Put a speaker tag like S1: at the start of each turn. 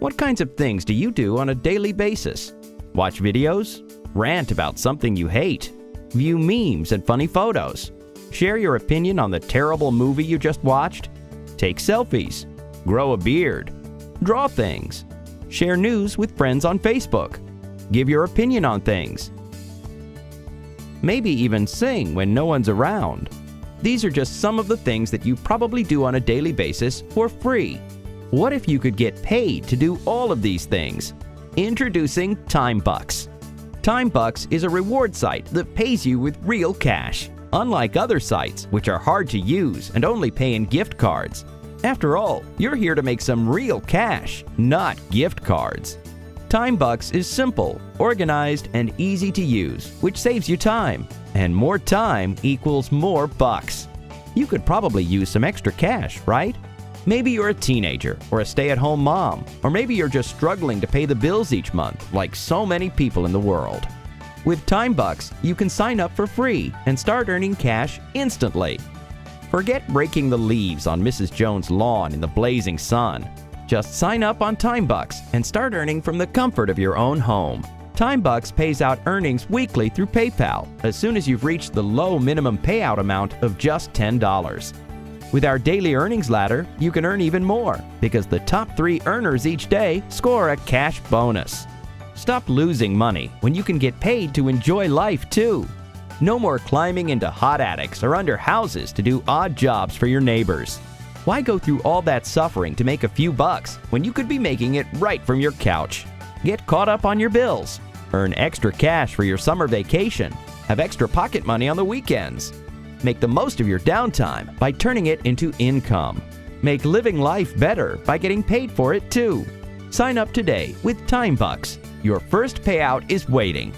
S1: What kinds of things do you do on a daily basis? Watch videos? Rant about something you hate? View memes and funny photos? Share your opinion on the terrible movie you just watched? Take selfies? Grow a beard? Draw things? Share news with friends on Facebook? Give your opinion on things? Maybe even sing when no one's around. These are just some of the things that you probably do on a daily basis for free. What if you could get paid to do all of these things? Introducing TIMEBUCKS. TIMEBUCKS is a reward site that pays you with real cash, unlike other sites which are hard to use and only pay in gift cards. After all, you're here to make some real cash, not gift cards. TIMEBUCKS is simple, organized, and easy to use, which saves you time. And more time equals more bucks. You could probably use some extra cash, right? Maybe you're a teenager or a stay-at-home mom, or maybe you're just struggling to pay the bills each month, like so many people in the world. With TIMEBUCKS, you can sign up for free and start earning cash instantly. Forget raking the leaves on Mrs. Jones' lawn in the blazing sun. Just sign up on TIMEBUCKS and start earning from the comfort of your own home. TIMEBUCKS pays out earnings weekly through PayPal as soon as you've reached the low minimum payout amount of just $10. With our daily earnings ladder, you can earn even more because the top 3 earners each day score a cash bonus. Stop losing money when you can get paid to enjoy life too. No more climbing into hot attics or under houses to do odd jobs for your neighbors. Why go through all that suffering to make a few bucks when you could be making it right from your couch? Get caught up on your bills, earn extra cash for your summer vacation, have extra pocket money on the weekends. Make the most of your downtime by turning it into income. Make living life better by getting paid for it too. Sign up today with TIMEBUCKS. Your first payout is waiting.